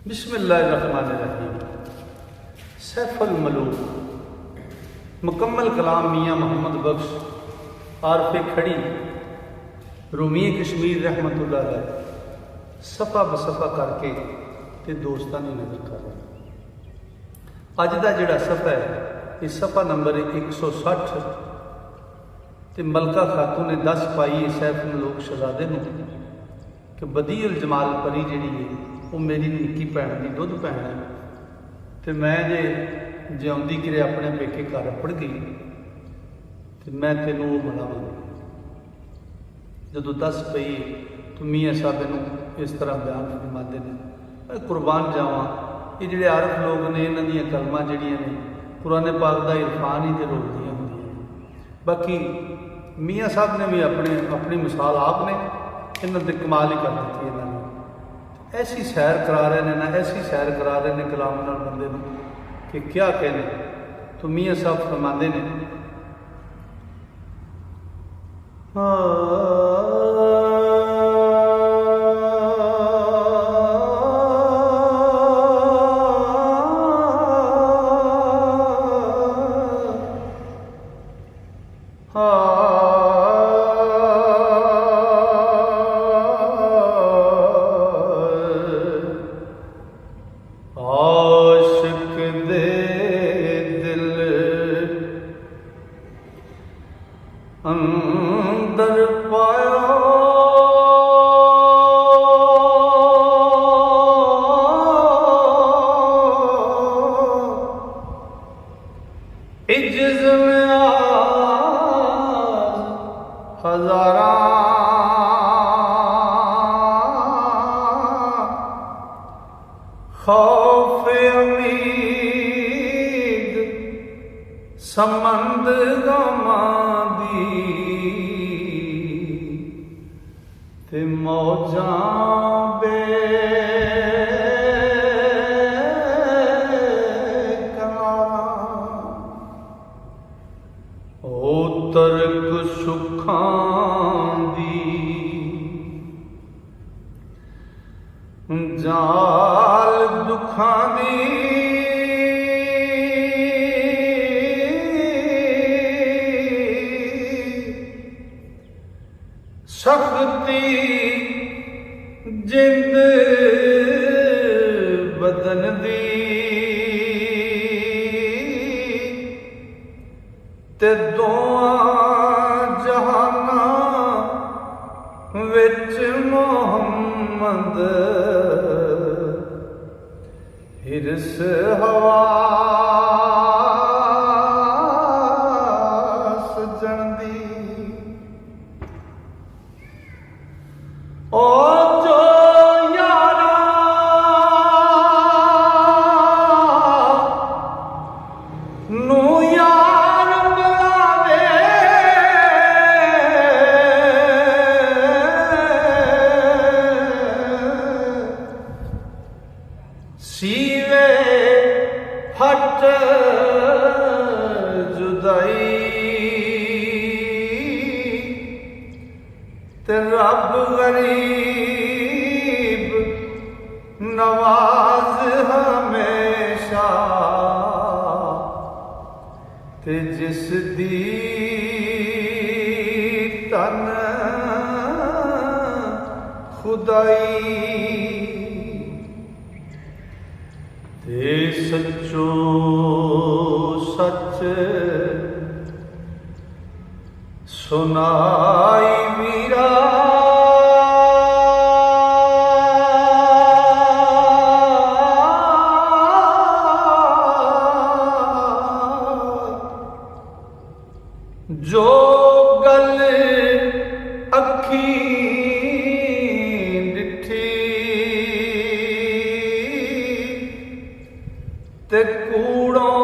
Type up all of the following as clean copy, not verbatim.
बिस्मिल्लाहिर्रहमानिर्रहीम। सैफुल मलूक मुकम्मल कलाम मियाँ मोहम्मद बख्श आरफ़े खड़ी रूमी कश्मीर रहमतुल्लाह अलैह सफ़ा बसफ़ा करके ते दोस्तानी नज़र कर रहा। अज का जिहड़ा सफ़ा है ये सफ़ा नंबर 160 ते मलका खातून ने 10 पाई है सैफुल मलूक शहजादे नूं कि बदीउल जमाल परी जिहड़ी है वो मेरी निक्की भैन की दुध भैन है तो मैं जे जिउंदी किरे अपने पेके घर पड़ गई तो मैं तेनों वो मनावांगी। जदों दस पई तो मियाँ साहब नूं इस तरह बयान फरमाते हैं, मैं कुर्बान जावां ये जिहड़े आरफ लोग ने इन्हां दीयां कलमां जिहड़ियां ने कुरान पाक दा इरफान ही ते रोकदियां होंदियां। बाकी मियाँ साहब ने भी अपनी मिसाल आप ने इन्हां ते कमाल ही कर दी। इन्होंने ऐसी सैर करा रहे हैं ना, ऐसी सैर करा रहे हैं कलाम नाल बंदे नूं कि क्या कहने। तो मियाँ साहब फरमाते हैं अंदर पाया इज्ज में हजारा खौफ उम्मीद समंद गमा ते मौजां ओ तर्क सुखां दी जाल दुखां दी सख्ती जिंद बदन दी ते दोआं जहाना विच मोहम्मद हिरस हवास जंदी। ओ जो यारा नू यार बुलावे सीवे फट जुदाई ते रब गरीब नवाज हमेशा ते जिस दी तन खुदाई ते सच्चो सच सुनाई मीरा जो गल अखी डिठी ते कूड़ों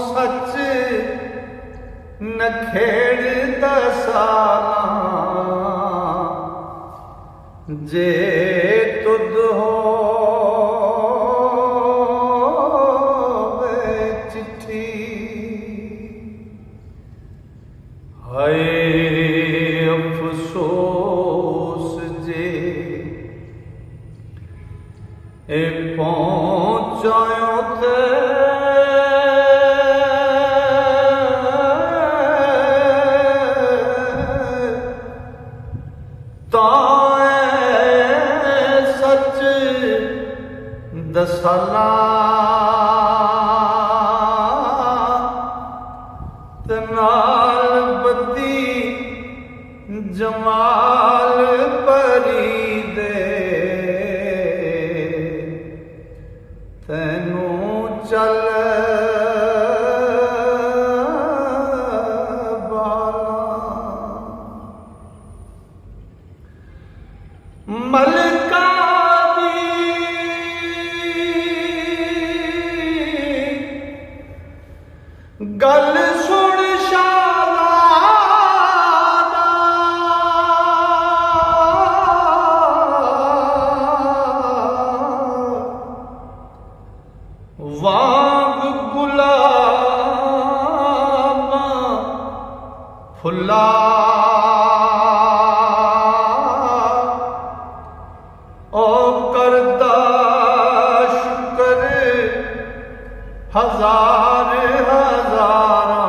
सच नखेड़ दसाना जे तुद हो चिट्ठी हाय अफसोस जे ਇਹ ਪਹੁੰਚਾਇਓ ਤੇ सच दसाला ते नाल बदी जमाल परी दे तैनू चल मलका दी गल सुन शाहज़ादा वांग गुलाबां फुल्ला हजार हजारा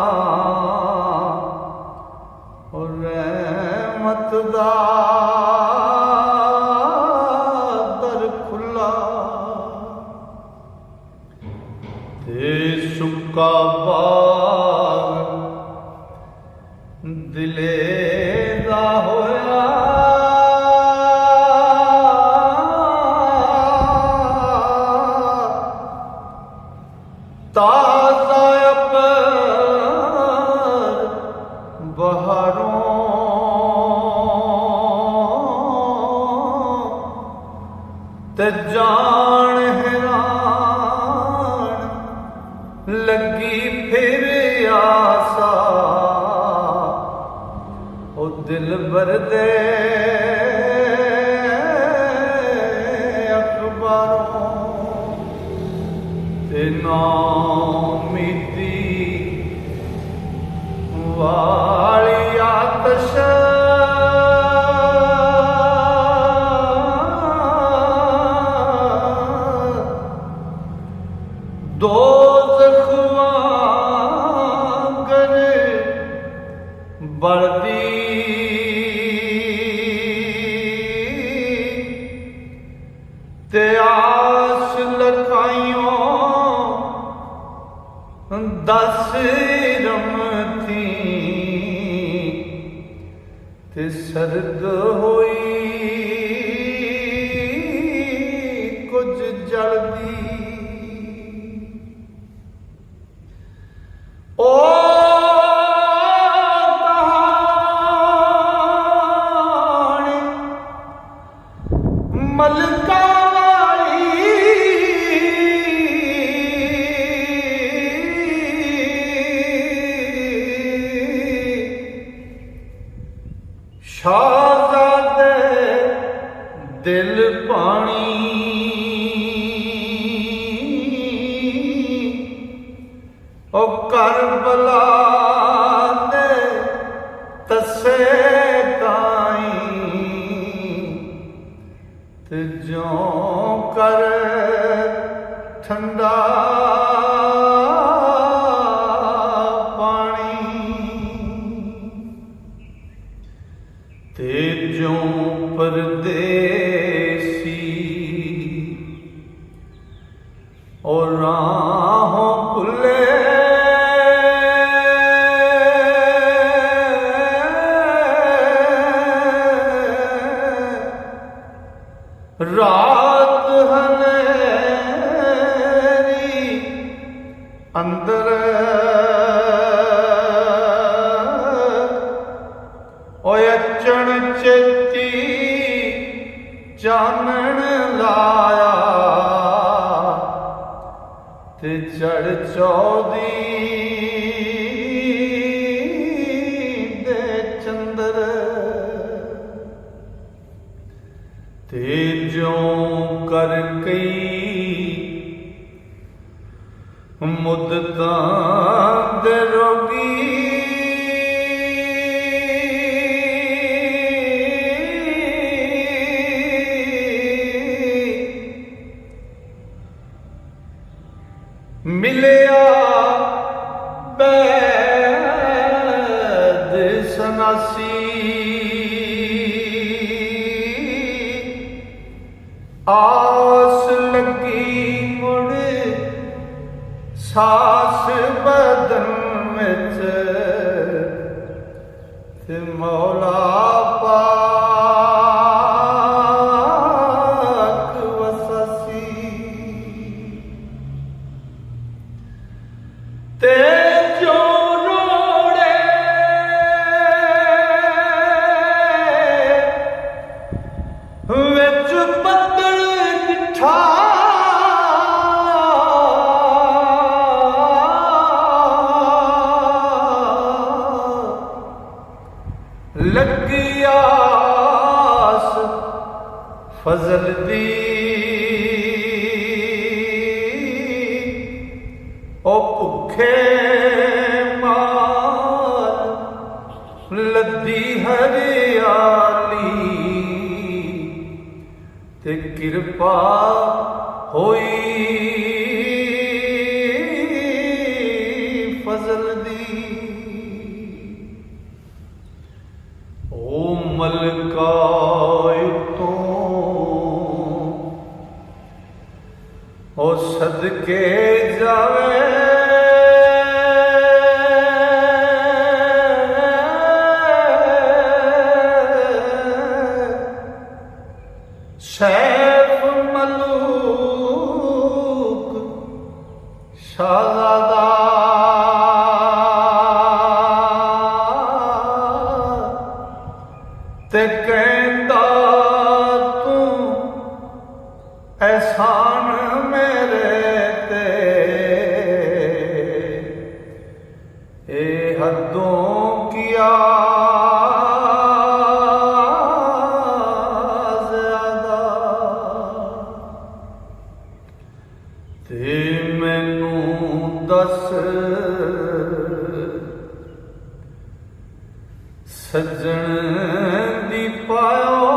रहमत दा दर खुला ते सुक्का बाग दिले दा होया ताज़ा अपर बहारों ते जान हैरान लगी फिर आसा ओ दिल भर दे अखबारों ते नाउमीदी वाली आतश दोज़ख वांगर बढ़दी ते आस लखाइयों दस रमती ते सर्द होई कुछ जल्दी ओ कहानी मलका शाहज़ादे दिल पानी ओ करबला दे तसे ताई ते ज्यों कर ठंडा ते ज्यों परदेसी और राहों खुले रात हनेरी अंदर अचण चेती चानण लाया ते चढ़ चौदी दे चंदर ते ज्यों कर कई मुद्दतां दे रोगी मिलिया बैद सनासी आस लगी मुड़ सास बदन विच ते मौला पाक वसासी ते जो रोड़े विच बदल डिठा लगी आस फजल दी ओ भुखे मार लद्दी हरियाली ते कृपा होई फजल दी ओ मलकायतों ओ सदके जावे सैफ मलूक शाहज़ादा ते कहंदा तू एहसान मेरे ते ए हदों किया ज़्यादा ते मैनू दस सज्जन दी पायो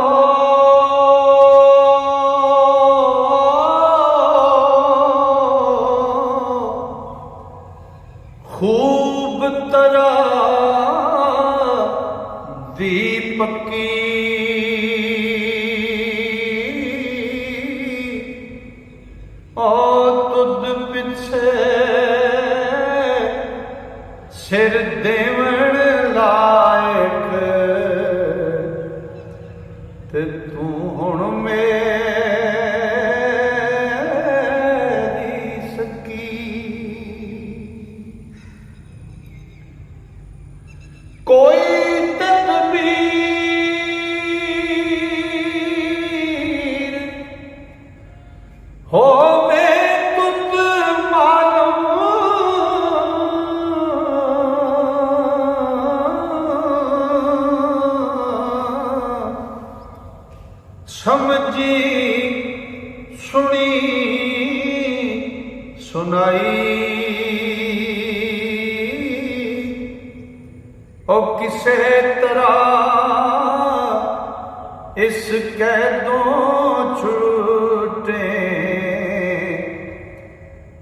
खूब तरह दीपकी ओ तुद पिछे सिर देवण लायक ते तू हुण मेरी सकी कोई तदबीर हो मैं तुझ मालूम समझी सुनी सुनाई ओ किसे तरह इस कैदों छूटे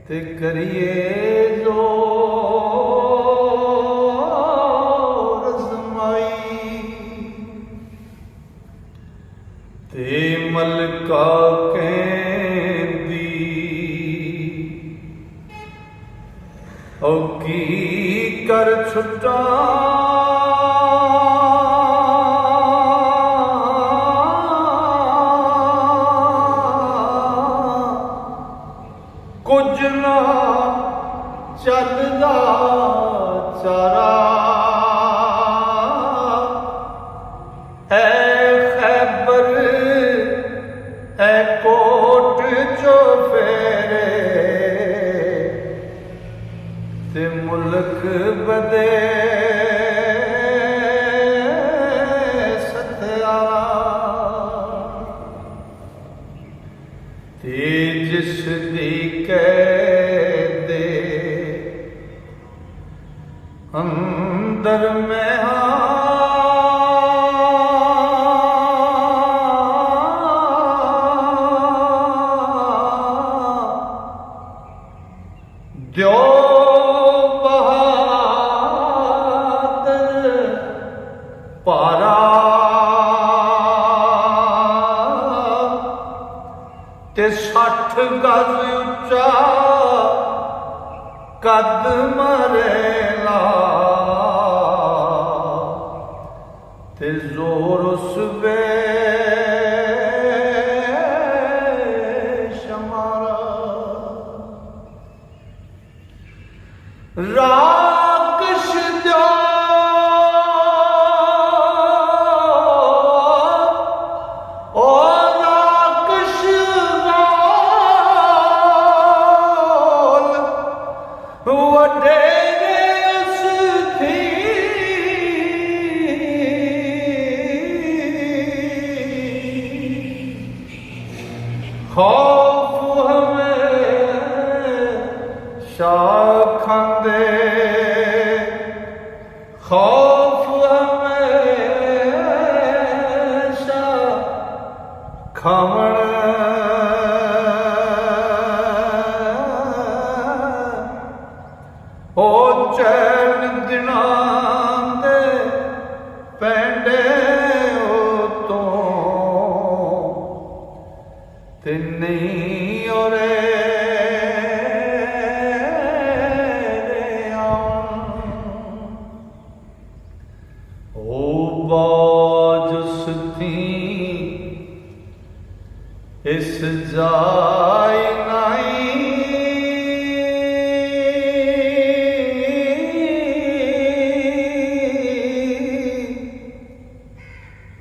ते करिए जो रज़माई ते मलका कहंदी ओ की कर छुटा कुछ ना चलदा चारा ऐ खैबर ऐ कोट जो फेरे ते मुल्क बदे सत्यारा ते जिस दी कैदे अंदर में ਦਿਓ ਬਹਾਦਰ ਭਾਰਾ ਤੇ 60 ਗਜ਼ ਉੱਚਾ ਕੱਦ ਮਰੇਲਾ ਤੇ ਜ਼ੋਰ ਉਸ ਵੇ ਸ਼ਮਾਰਾ ਰਾਕਸ਼ ਦਿਓ ਓ ਰਾਕਸ਼ ਗੋਲ ਵਡੇਰੇ ਉਸ ਥੀ खौफ हमेशा खांदे खौफ हमेशा खावण ओ चैन दिनां दे पैंडे ते नहीं औरे ओ बाजुस थी इस जाय नहीं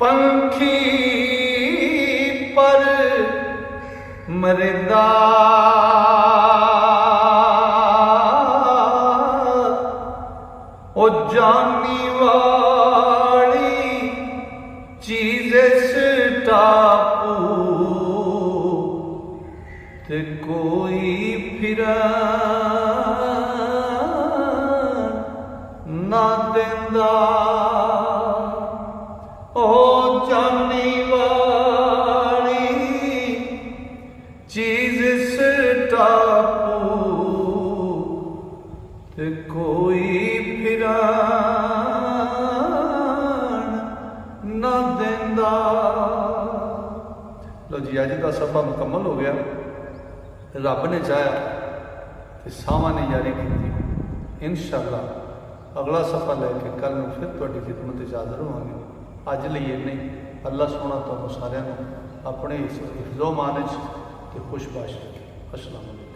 पंखी पर मरिंदा ओ जानी वाली चीज टापू ते कोई फिर ना देंदा ओ जानी चीज से टापू ते कोई फिरान ना देंदा। लो जी अज का सफा मुकम्मल हो गया। रब ने चाहा तो सावां ने जारी की। इंशाअल्लाह अगला सफा लैके कल में फिर तुहाडी खिदमत हाज़र होवांगे। अज लई इन्ने अल्लाह सोहना तुहानूं सारिआं नूं अपने हिफ्ज़ो मान च खुश बाश। अस्सलाम वालेकुम।